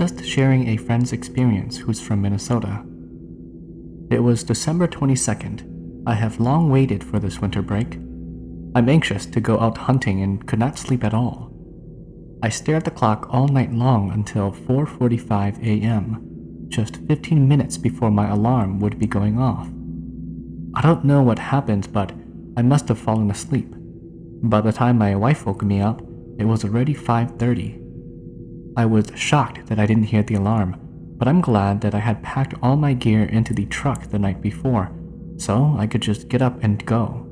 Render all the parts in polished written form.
just sharing a friend's experience who's from Minnesota. It was December 22nd. I have long waited for this winter break. I'm anxious to go out hunting and could not sleep at all. I stared at the clock all night long until 4:45 a.m., just 15 minutes before my alarm would be going off. I don't know what happened, but I must have fallen asleep. By the time my wife woke me up, it was already 5:30. I was shocked that I didn't hear the alarm, but I'm glad that I had packed all my gear into the truck the night before, so I could just get up and go.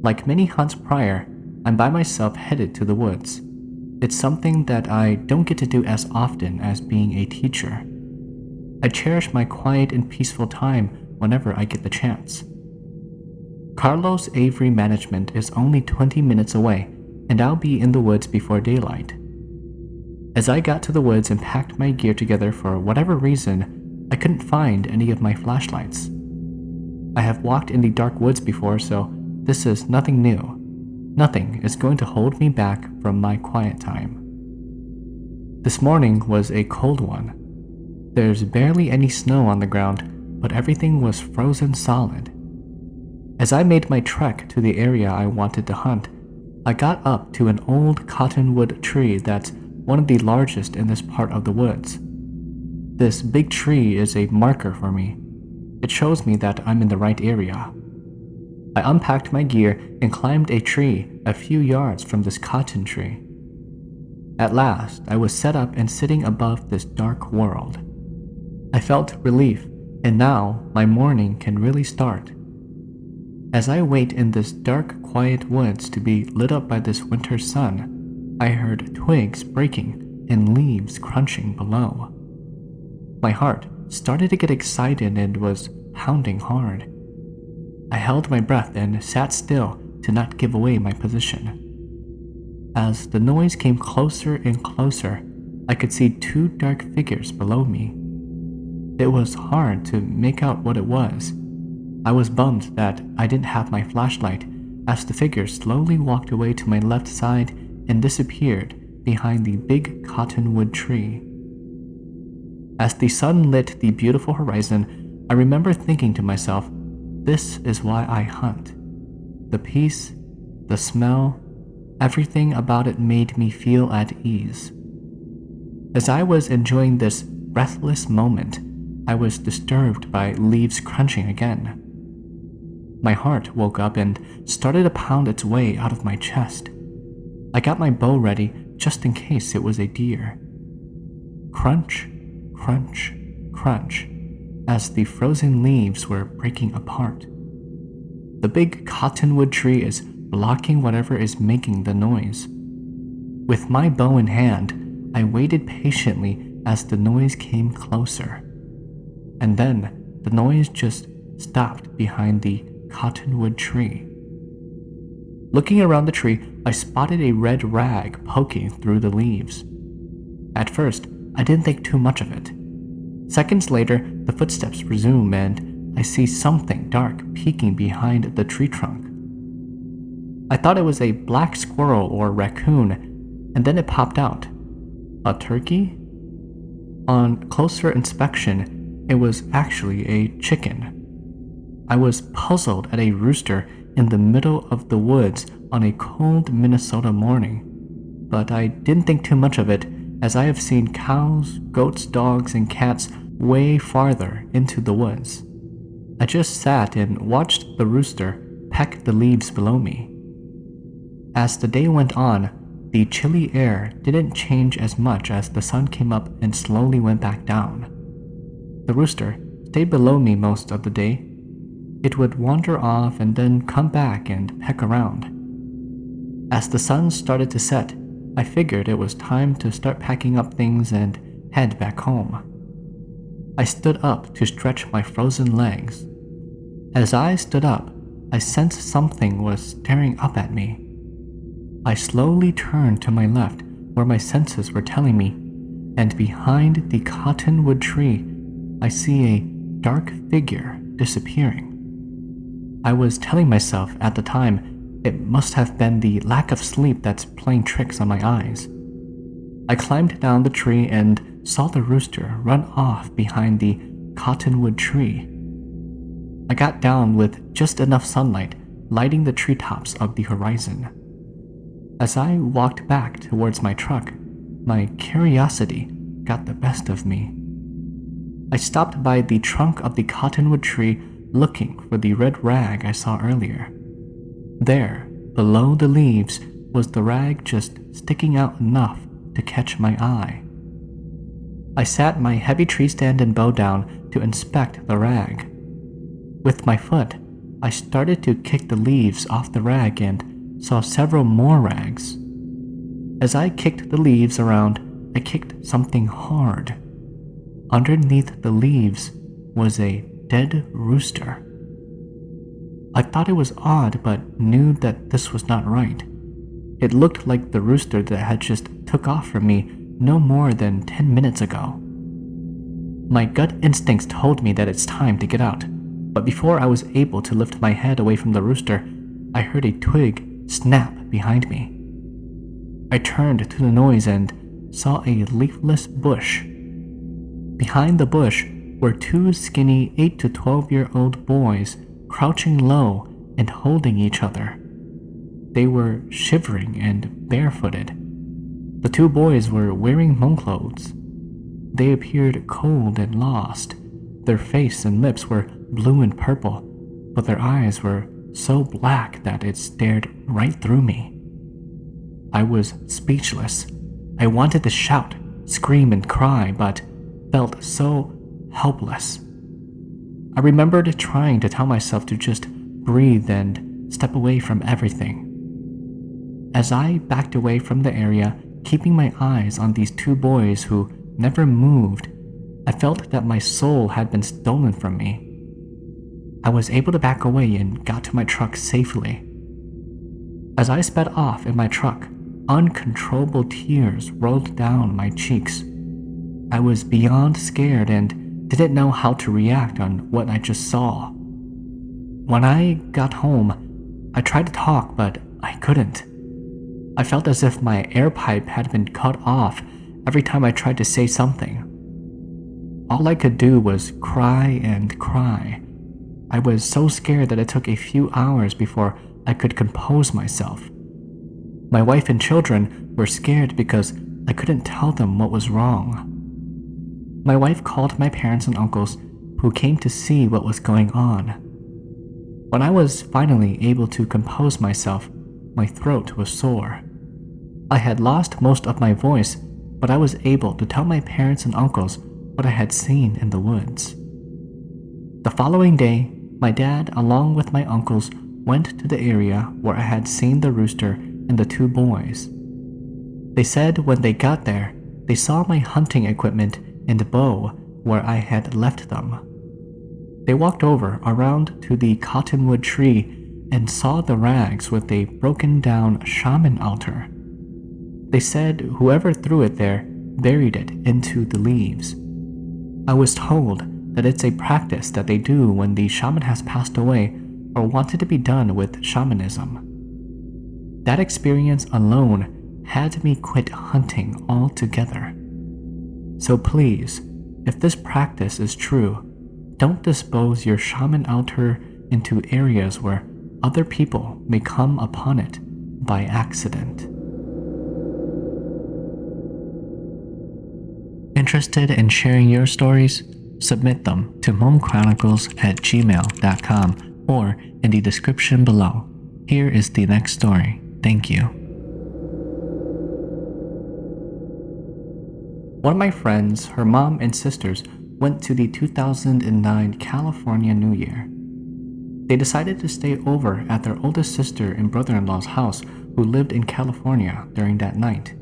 Like many hunts prior, I'm by myself headed to the woods. It's something that I don't get to do as often as being a teacher. I cherish my quiet and peaceful time whenever I get the chance. Carlos AVERY Management is only 20 minutes away, and I'll be in the woods before daylight. As I got to the woods and packed my gear together, for whatever reason, I couldn't find any of my flashlights. I have walked in the dark woods before, so this is nothing new. Nothing is going to hold me back from my quiet time. This morning was a cold one. There's barely any snow on the ground, but everything was frozen solid. As I made my trek to the area I wanted to hunt, I got up to an old cottonwood tree that's one of the largest in this part of the woods. This big tree is a marker for me. It shows me that I'm in the right area. I unpacked my gear and climbed a tree a few yards from this cotton tree. At last, I was set up and sitting above this dark world. I felt relief, and now my morning can really start. As I wait in this dark, quiet woods to be lit up by this winter sun, I heard twigs breaking and leaves crunching below. My heart started to get excited and was pounding hard. I held my breath and sat still to not give away my position. As the noise came closer and closer, I could see two dark figures below me. It was hard to make out what it was. I was bummed that I didn't have my flashlight, as the figures slowly walked away to my left side and disappeared behind the big cottonwood tree. As the sun lit the beautiful horizon, I remember thinking to myself, this is why I hunt. The peace, the smell, everything about it made me feel at ease. As I was enjoying this breathless moment, I was disturbed by leaves crunching again. My heart woke up and started to pound its way out of my chest. I got my bow ready just in case it was a deer. Crunch, crunch, crunch, as the frozen leaves were breaking apart. The big cottonwood tree is blocking whatever is making the noise. With my bow in hand, I waited patiently as the noise came closer. And then the noise just stopped behind the cottonwood tree. Looking around the tree, I spotted a red rag poking through the leaves. At first, I didn't think too much of it. Seconds later, the footsteps resume and I see something dark peeking behind the tree trunk. I thought it was a black squirrel or raccoon, and then it popped out. A turkey? On closer inspection, it was actually a chicken. I was puzzled at a rooster in the middle of the woods on a cold Minnesota morning, but I didn't think too much of it, as I have seen cows, goats, dogs, and cats way farther into the woods. I just sat and watched the rooster peck the leaves below me. As the day went on, the chilly air didn't change as much as the sun came up and slowly went back down. The rooster stayed below me most of the day. It would wander off and then come back and peck around. As the sun started to set, I figured it was time to start packing up things and head back home. I stood up to stretch my frozen legs. As I stood up, I sensed something was staring up at me. I slowly turned to my left, where my senses were telling me, and behind the cottonwood tree, I see a dark figure disappearing. I was telling myself at the time it must have been the lack of sleep that's playing tricks on my eyes. I climbed down the tree and saw the rooster run off behind the cottonwood tree. I got down with just enough sunlight lighting the treetops of the horizon. As I walked back towards my truck, my curiosity got the best of me. I stopped by the trunk of the cottonwood tree looking for the red rag I saw earlier. There, below the leaves, was the rag just sticking out enough to catch my eye. I sat my heavy tree stand and bow down to inspect the rag. With my foot, I started to kick the leaves off the rag and saw several more rags. As I kicked the leaves around, I kicked something hard. Underneath the leaves was a dead rooster. I thought it was odd, but knew that this was not right. It looked like the rooster that had just took off from me no more than 10 minutes ago. My gut instincts told me that it's time to get out, but before I was able to lift my head away from the rooster, I heard a twig snap behind me. I turned to the noise and saw a leafless bush. Behind the bush were two skinny 8 to 12-year-old boys crouching low and holding each other. They were shivering and barefooted. The two boys were wearing Hmong clothes. They appeared cold and lost. Their face and lips were blue and purple, but their eyes were so black that it stared right through me. I was speechless. I wanted to shout, scream, and cry, but felt so helpless. I remembered trying to tell myself to just breathe and step away from everything. As I backed away from the area, keeping my eyes on these two boys who never moved, I felt that my soul had been stolen from me. I was able to back away and got to my truck safely. As I sped off in my truck, uncontrollable tears rolled down my cheeks. I was beyond scared and didn't know how to react on what I just saw. When I got home, I tried to talk, but I couldn't. I felt as if my air pipe had been cut off every time I tried to say something. All I could do was cry and cry. I was so scared that it took a few hours before I could compose myself. My wife and children were scared because I couldn't tell them what was wrong. My wife called my parents and uncles, who came to see what was going on. When I was finally able to compose myself, my throat was sore. I had lost most of my voice, but I was able to tell my parents and uncles what I had seen in the woods. The following day, my dad, along with my uncles, went to the area where I had seen the rooster and the two boys. They said when they got there, they saw my hunting equipment and bow where I had left them. They walked over around to the cottonwood tree and saw the rags with a broken down shaman altar. They said whoever threw it there buried it into the leaves. I was told that it's a practice that they do when the shaman has passed away or wanted to be done with shamanism. That experience alone had me quit hunting altogether. So please, if this practice is true, don't dispose your shaman altar into areas where other people may come upon it by accident. Interested in sharing your stories? Submit them to HmongChronicles@gmail.com or in the description below. Here is the next story. Thank you. One of my friends, her mom and sisters, went to the 2009 California New Year. They decided to stay over at their oldest sister and brother-in-law's house who lived in California during that night.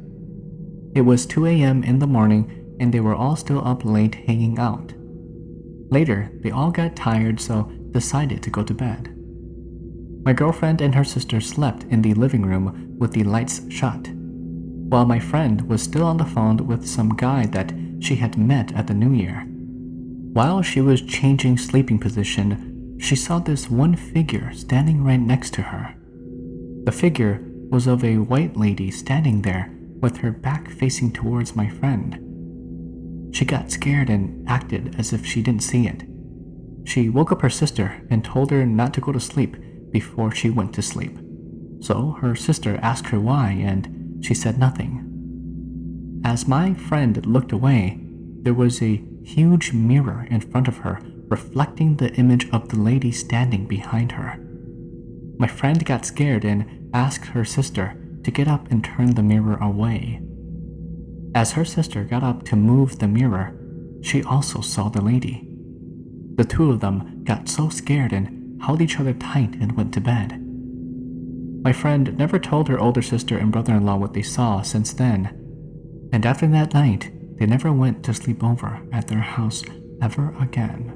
It was 2 a.m. in the morning and they were all still up late hanging out. Later, they all got tired so decided to go to bed. My girlfriend and her sister slept in the living room with the lights shut, while my friend was still on the phone with some guy that she had met at the New Year. While she was changing sleeping position, she saw this one figure standing right next to her. The figure was of a white lady standing there with her back facing towards my friend. She got scared and acted as if she didn't see it. She woke up her sister and told her not to go to sleep before she went to sleep. So her sister asked her why, and she said nothing. As my friend looked away, there was a huge mirror in front of her, reflecting the image of the lady standing behind her. My friend got scared and asked her sister to get up and turn the mirror away. As her sister got up to move the mirror, she also saw the lady. The two of them got so scared and held each other tight and went to bed. My friend never told her older sister and brother-in-law what they saw since then, and after that night, they never went to sleep over at their house ever again.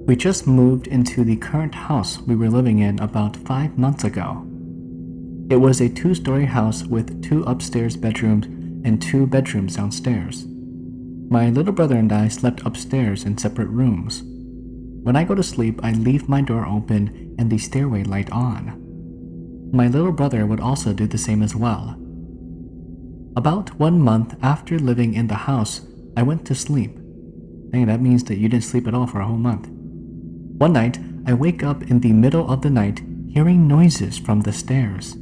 We just moved into the current house we were living in about 5 months ago. It was a 2-story house with 2 upstairs bedrooms and 2 bedrooms downstairs. My little brother and I slept upstairs in separate rooms. When I go to sleep, I leave my door open and the stairway light on. My little brother would also do the same as well. About 1 month after living in the house, I went to sleep. Dang, that means that you didn't sleep at all for a whole month. One night, I wake up in the middle of the night hearing noises from the stairs.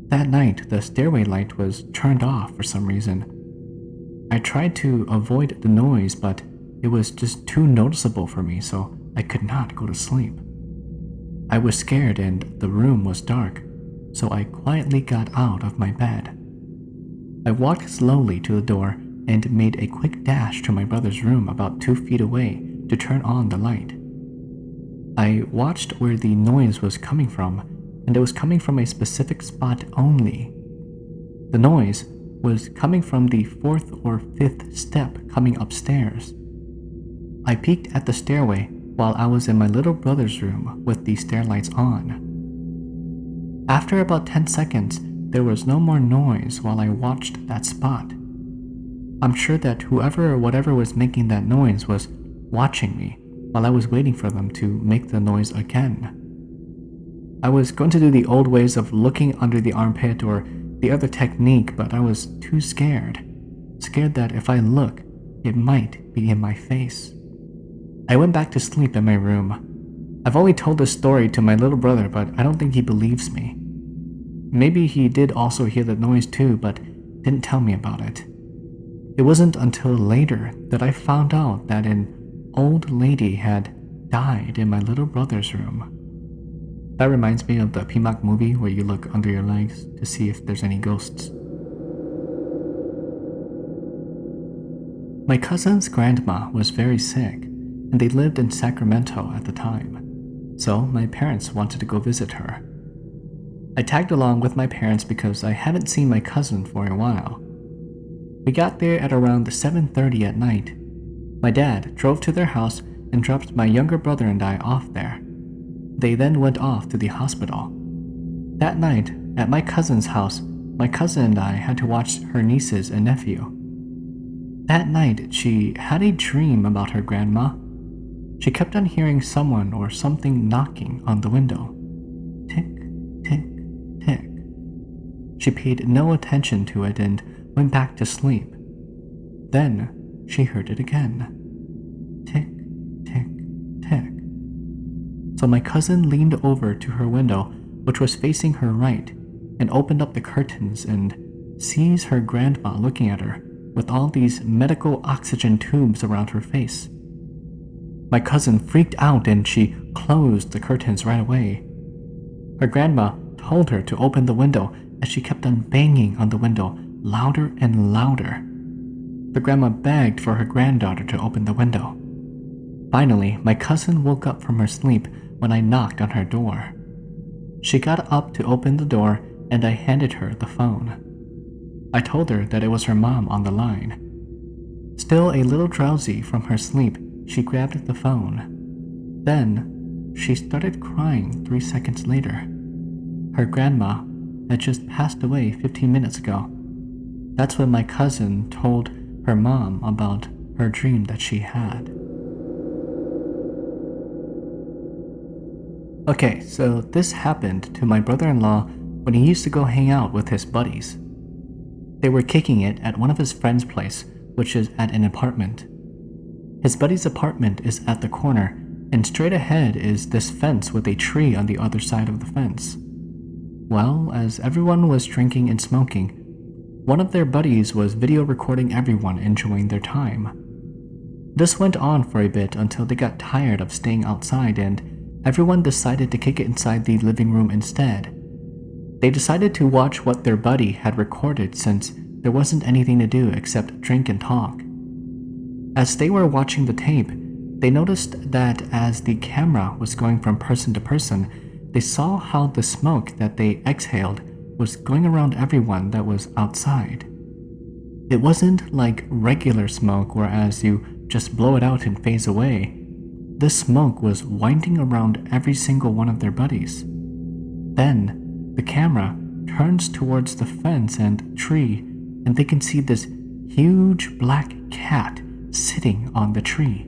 That night, the stairway light was turned off for some reason. I tried to avoid the noise, but it was just too noticeable for me, so I could not go to sleep. I was scared and the room was dark, so I quietly got out of my bed. I walked slowly to the door and made a quick dash to my brother's room about 2 feet away to turn on the light. I watched where the noise was coming from, and it was coming from a specific spot only. The noise was coming from the 4th or 5th step coming upstairs. I peeked at the stairway while I was in my little brother's room with the stair lights on. After about 10 seconds, there was no more noise while I watched that spot. I'm sure that whoever or whatever was making that noise was watching me while I was waiting for them to make the noise again. I was going to do the old ways of looking under the armpit or the other technique, but I was too scared. Scared that if I look, it might be in my face. I went back to sleep in my room. I've only told this story to my little brother, but I don't think he believes me. Maybe he did also hear the noise too, but didn't tell me about it. It wasn't until later that I found out that an old lady had died in my little brother's room. That reminds me of the Hmong movie where you look under your legs to see if there's any ghosts. My cousin's grandma was very sick, and they lived in Sacramento at the time, so my parents wanted to go visit her. I tagged along with my parents because I hadn't seen my cousin for a while. We got there at around 7:30 at night. My dad drove to their house and dropped my younger brother and I off there. They then went off to the hospital. That night, at my cousin's house, my cousin and I had to watch her nieces and nephew. That night, she had a dream about her grandma. She kept on hearing someone or something knocking on the window. Tick, tick, tick. She paid no attention to it and went back to sleep. Then she heard it again. Tick, tick, tick. So my cousin leaned over to her window, which was facing her right, and opened up the curtains and sees her grandma looking at her with all these medical oxygen tubes around her face. My cousin freaked out and she closed the curtains right away. Her grandma told her to open the window as she kept on banging on the window louder and louder. The grandma begged for her granddaughter to open the window. Finally, my cousin woke up from her sleep when I knocked on her door. She got up to open the door and I handed her the phone. I told her that it was her mom on the line. Still a little drowsy from her sleep, she grabbed the phone. Then, she started crying 3 seconds later. Her grandma had just passed away 15 minutes ago. That's when my cousin told her mom about her dream that she had. Okay, so this happened to my brother-in-law when he used to go hang out with his buddies. They were kicking it at one of his friend's place, which is at an apartment. His buddy's apartment is at the corner, and straight ahead is this fence with a tree on the other side of the fence. Well, as everyone was drinking and smoking, one of their buddies was video recording everyone enjoying their time. This went on for a bit until they got tired of staying outside and everyone decided to kick it inside the living room instead. They decided to watch what their buddy had recorded since there wasn't anything to do except drink and talk. As they were watching the tape, they noticed that as the camera was going from person to person, they saw how the smoke that they exhaled was going around everyone that was outside. It wasn't like regular smoke whereas you just blow it out and phase away. This smoke was winding around every single one of their buddies. Then, the camera turns towards the fence and tree, and they can see this huge black cat sitting on the tree.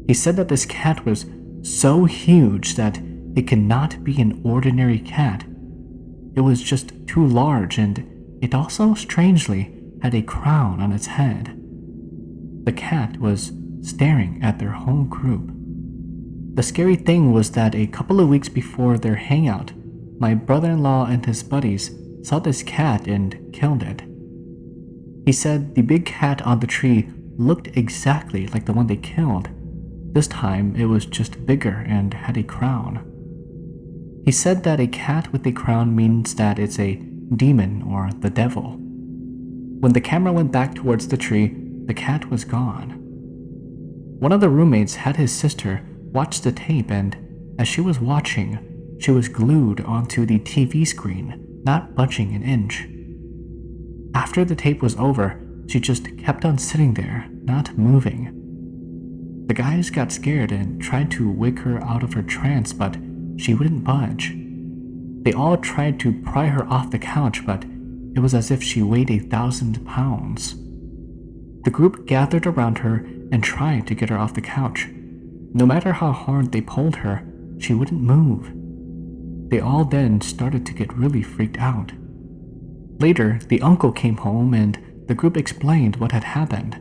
He said that this cat was so huge that it could not be an ordinary cat. It was just too large, and it also, strangely, had a crown on its head. The cat was staring at their whole group. The scary thing was that a couple of weeks before their hangout, my brother-in-law and his buddies saw this cat and killed it. He said the big cat on the tree looked exactly like the one they killed. This time it was just bigger and had a crown. He said that a cat with a crown means that it's a demon or the devil. When the camera went back towards the tree, the cat was gone. One of the roommates had his sister watch the tape, and as she was watching, she was glued onto the TV screen, not budging an inch. After the tape was over, she just kept on sitting there, not moving. The guys got scared and tried to wake her out of her trance, but she wouldn't budge. They all tried to pry her off the couch, but it was as if she weighed 1,000 pounds. The group gathered around her and tried to get her off the couch. No matter how hard they pulled her, she wouldn't move. They all then started to get really freaked out. Later, the uncle came home and the group explained what had happened.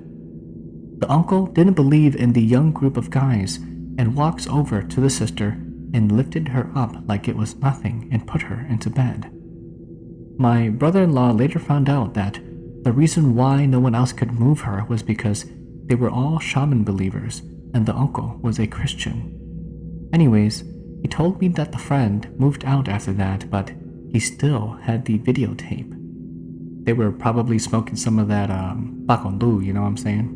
The uncle didn't believe in the young group of guys and walks over to the sister and lifted her up like it was nothing and put her into bed. My brother-in-law later found out that the reason why no one else could move her was because they were all shaman believers and the uncle was a Christian. Anyways, he told me that the friend moved out after that, but he still had the videotape. They were probably smoking some of that bakondu, you know what I'm saying?